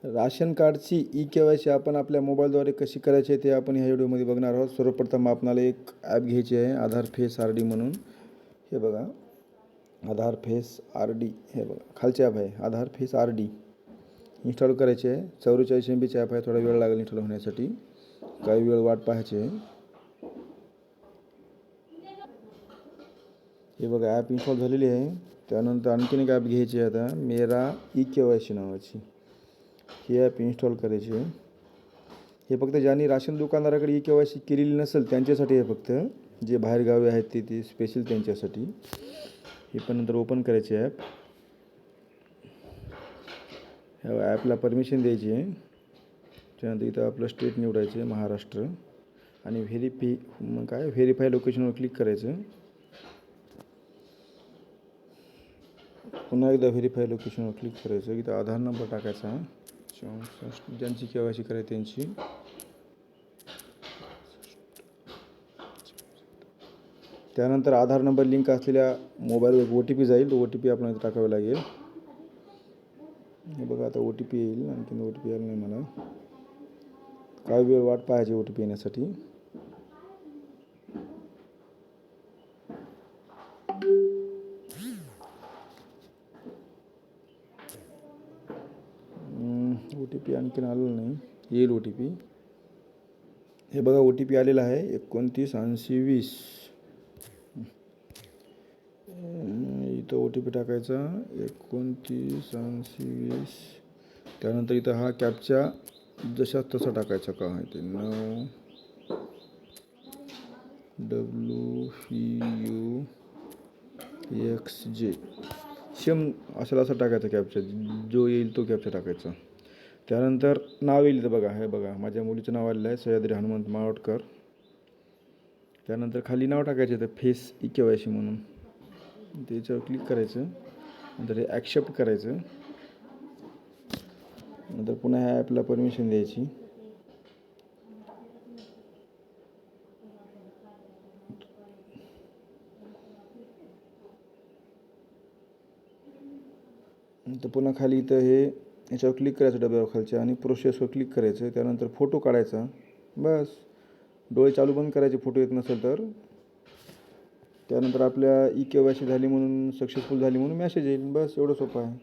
Ration कार्डची ई-के-वाय-सी आपण आपल्या मोबाईलद्वारे कशी करायची ते आपण ह्या व्हिडिओमध्ये बघणार आहोत. सर्वप्रथम आपल्याला एक ॲप घ्यायची आहे आधार फेस आर.डी म्हणून. हे बघा आधार फेस आर.डी. हे बघा खालचे ॲप आहे आधार फेस आर.डी. इन्स्टॉल करायचे आहे. 44 MBचे ॲप आहे. थोडा वेळ लागेल इन्स्टॉल होण्यासाठी, काही वेळ वाट पाहायची आहे. हे बघा ॲप इन्स्टॉल झालेली आहे. त्यानंतर आणखीन एक ॲप घ्यायची आहे आता मेरा ई-के-वाय-सी नावाची. ही ॲप इन्स्टॉल करायची आहे. हे फक्त ज्यांनी राशन दुकानदाराकडे ई-के-वाय-सी केलेली नसेल त्यांच्यासाठी आहे, फक्त जे बाहेरगावी आहेत ते स्पेशल त्यांच्यासाठी. हे पण नंतर ओपन करायचे ॲप. ह्या ॲपला परमिशन द्यायची आहे. त्यानंतर इथं आपलं स्टेट निवडायचं आहे महाराष्ट्र आणि व्हेरीफाय लोकेशनवर क्लिक करायचं. पुन्हा एकदा व्हेरीफाय लोकेशनवर क्लिक करायचं. इथं आधार नंबर टाकायचा 64 ज्यांची के-वाय-सी करायची त्यांची. त्यानंतर आधार नंबर लिंक असलेल्या मोबाईलवर OTP जाईल. तो OTP आपल्याला टाकावा लागेल. हे बघा आता OTP येईल. आणखीन OTP आला नाही मला. काही वेळ वाट पाहायची OTP येण्यासाठी. OTP आणखीन आलेलं नाही, येईल OTP. हे बघा OTP आलेला आहे 298020. इथं OTP टाकायचा 298020. त्यानंतर इथं हा कॅप्चा जसा तसा टाकायचा का आहे ते 9WPUXJ सेम असेल असं टाकायचा कॅप्चा, जो येईल तो कॅप्चा टाकायचा. त्यानंतर नाव येईल इथं बघा. हे बघा माझ्या मुलीचं नाव आलेलं आहे सह्याद्री हनुमंत माळवटकर. त्यानंतर खाली नाव टाकायचं इथं फेस ई-के-वाय-सी म्हणून. त्याच्यावर क्लिक करायचं. नंतर हे ॲक्सेप्ट करायचं. नंतर पुन्हा ह्या ॲपला परमिशन द्यायची. नंतर पुन्हा खाली इथं याच्यावर क्लिक करायचं डब्यावर खालच्या आणि प्रोसेसवर क्लिक करायचं. त्यानंतर फोटो काढायचा. बस डोळे चालू बंद करायचे फोटो येत नसेल तर. त्यानंतर आपल्या ई-के-वाय-सी झाली म्हणून सक्सेसफुल झाली म्हणून मेसेज येईल. बस एवढं सोपं आहे.